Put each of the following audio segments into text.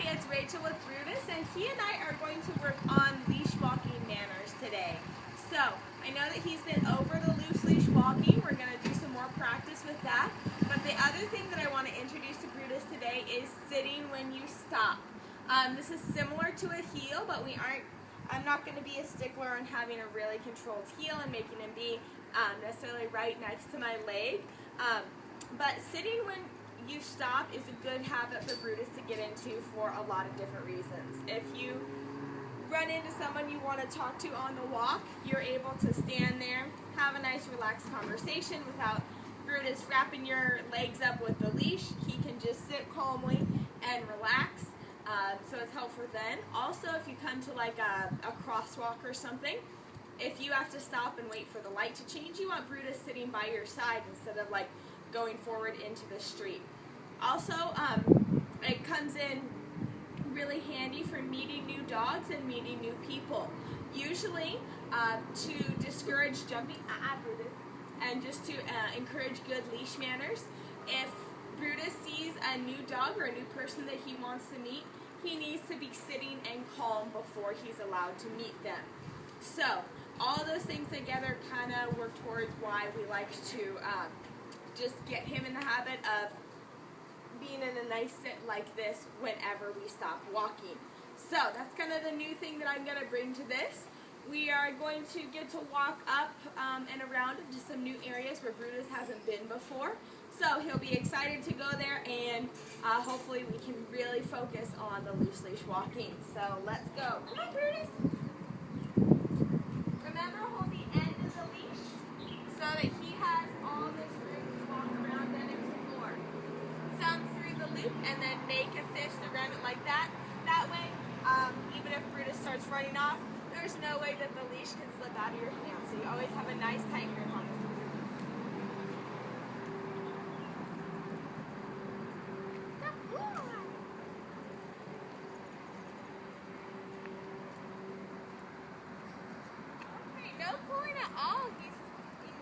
it's Rachel with Brutus, and he and I are going to work on leash walking manners today. So, I know that he's been over the loose leash walking. We're going to do some more practice with that. But the other thing that I want to introduce to Brutus today is sitting when you stop. This is similar to a heel, but I'm not going to be a stickler on having a really controlled heel and making him be necessarily right next to my leg. But sitting when you stop is a good habit for Brutus to get into for a lot of different reasons. If you run into someone you want to talk to on the walk, you're able to stand there, have a nice relaxed conversation without Brutus wrapping your legs up with the leash. He can just sit calmly and relax. So it's helpful then. Also, if you come to like a crosswalk or something, if you have to stop and wait for the light to change, you want Brutus sitting by your side instead of like going forward into the street. Also, it comes in really handy for meeting new dogs and meeting new people. Usually, to discourage jumping, Brutus, and just to encourage good leash manners. If Brutus sees a new dog or a new person that he wants to meet, he needs to be sitting and calm before he's allowed to meet them. So, all those things together kind of work towards why we like to just get him in the habit of being in a nice sit like this whenever we stop walking. So that's kind of the new thing that I'm going to bring to this. We are going to get to walk up and around into some new areas where Brutus hasn't been before. So he'll be excited to go there, and hopefully we can really focus on the loose leash walking. So let's go. Come on, Brutus. Remember, hold the end of the leash so that he has all this room to walk around and explore. Thumb through the loop and then make a fist around it like that. That way, even if Brutus starts running off, there's no way that the leash can slip out of your hand. So you always have a nice tight grip on it. Okay, no pulling at all. He's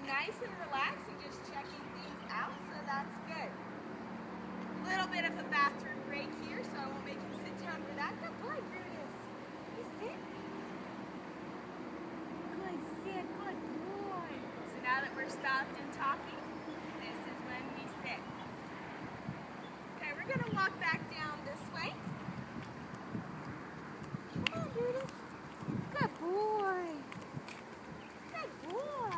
nice and relaxed and just checking things out, so that's good. A little bit of a bathroom break here, so I won't make him sit down for that. Good boy, Brutus. You sit. Good sit, good boy. So now that we're stopped and talking, this is when we sit. Okay, we're going to walk back down this way. Come on, Brutus. Good boy. Good boy.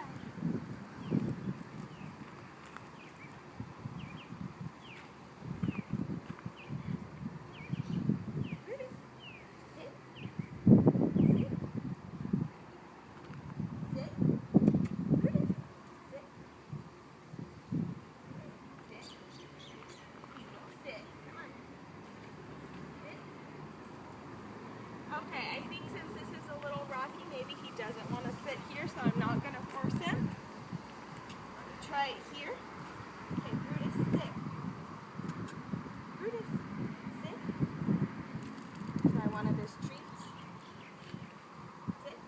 Okay, I think since this is a little rocky, maybe he doesn't want to sit here, so I'm not going to force him. Let me try it here. Okay, Brutus, sit. Brutus, sit. Try one of his treats. Sit.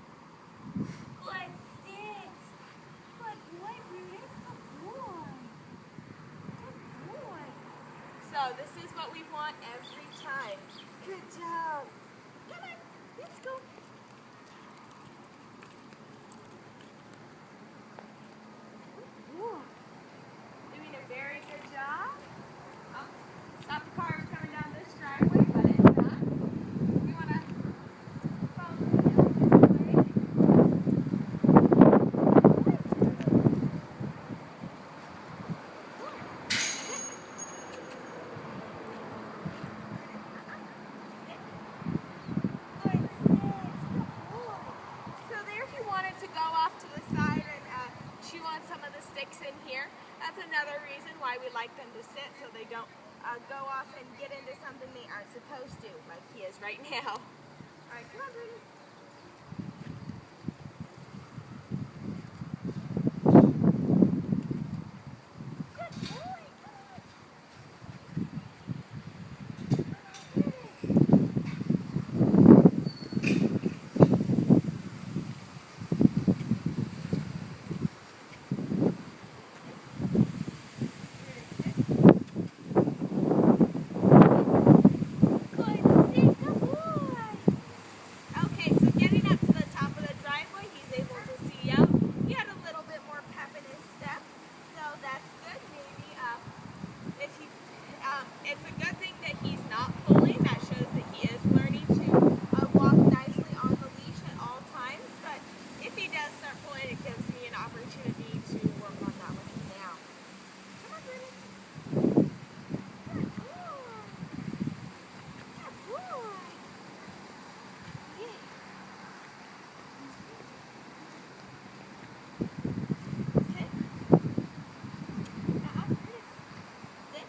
Good, sit. Good boy, Brutus. Good boy. Good boy. So this is what we want every time. Good job. Come on, let's go. Ooh. Doing a very good job. Oh, stop the car coming down this driveway, but it's not. We want to follow the hill this way. To go off to the side and chew on some of the sticks in here. That's another reason why we like them to sit, so they don't go off and get into something they aren't supposed to, like he is right now. Alright, come on, Brutus. Good. it's a good thing that he's not pulling. That shows that he is learning to walk nicely on the leash at all times. But if he does start pulling, it gives me an opportunity to work on that with him now. Come on, Brutus. Good boy. Good boy. Yeah. Sit. Brutus. Sit.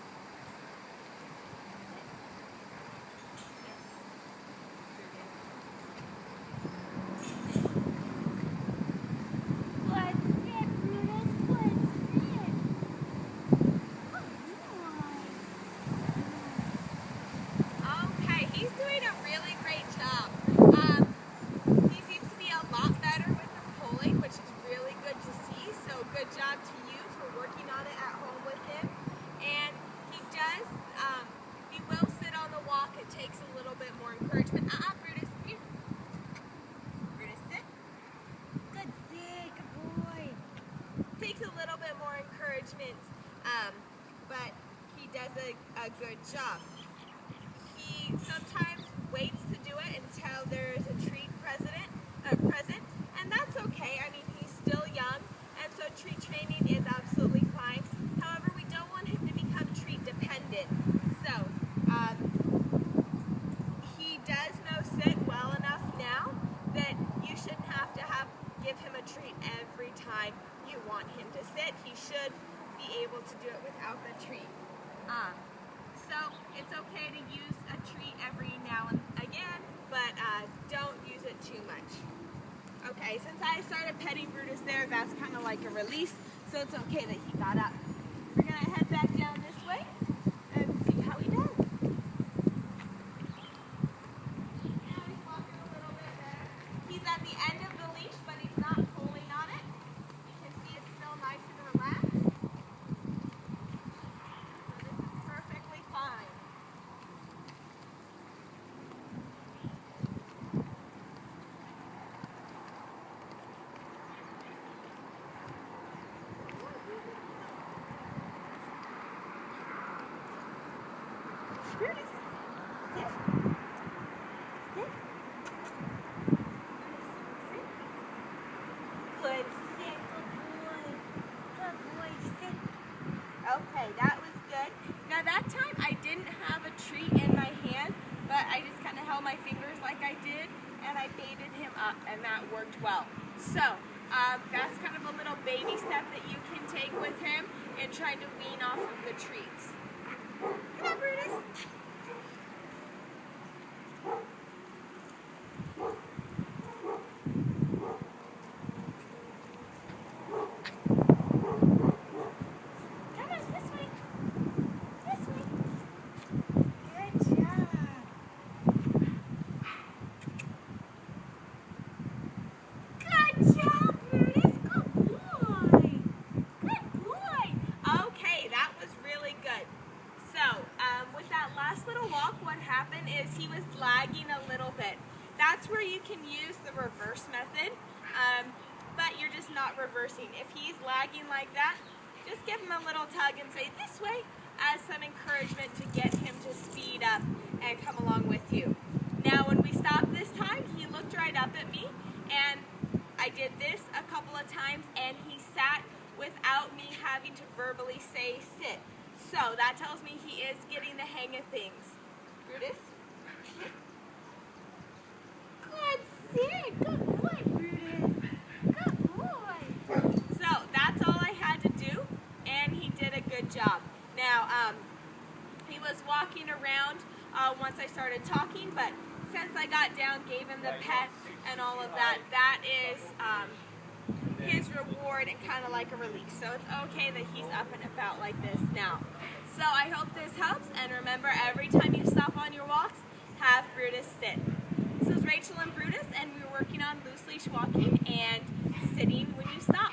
Okay, he's doing a really great job. He seems to be a lot better with the pulling, which is really good to see. So good job to you for working on it at home with him. And he does, he will sit on the walk. It takes a little bit more encouragement. Brutus, here. Brutus, sit. Good sit, good boy. Takes a little bit more encouragement, but he does a good job. He sometimes waits to do it until there is a treat present, and that's okay. I mean, he's still young, and so treat training is absolutely fine. However, we don't want him to become treat dependent. So, he does know sit well enough now that you shouldn't have to give him a treat every time you want him to sit. He should be able to do it without the treat. So it's okay to use a treat every now and again, but don't use it too much. Okay, since I started petting Brutus there, that's kind of like a release, so it's okay that he got up. We're going to head back down this way and see how he does. Now he's walking a little bit better. He's at the end of the leash, but he's not pulling on it. You can see it's still nice and relaxed. Perfectly fine. Brutus, sit. Sit. Sit. Good sit. Good boy. Good boy. Sit. Okay, that was good. Now that time I didn't have a treat in my hand, but I just kind of held my fingers like I did, and I baited him up, and that worked well. So, that's kind of a little baby step that you can take with him in trying to wean off of the treats. Come on, Brutus. Come on, this way. This way. Good job. Good job, Brutus. Good boy. Good boy. Okay, that was really good. So, with that last little walk, what happened is he was lagging a little bit. That's where you can use the reverse method, but you're just not reversing. If he's lagging like that, just give him a little tug and say this way as some encouragement to get him to speed up and come along with you. Now, when we stopped this time, he looked right up at me, and I did this a couple of times, and he sat without me having to verbally say sit. So that tells me he is getting the hang of things. Brutus? Good sit. Good boy, Brutus. Good boy. So that's all I had to do, and he did a good job. Now, he was walking around once I started talking, but since I got down, gave him the pet and all of that, that is his reward and kind of like a release. So it's okay that he's up and about like this now. So I hope this helps, and remember, every time you stop on your walks, have Brutus sit. This is Rachel and Brutus, and we were working on loose leash walking and sitting when you stop.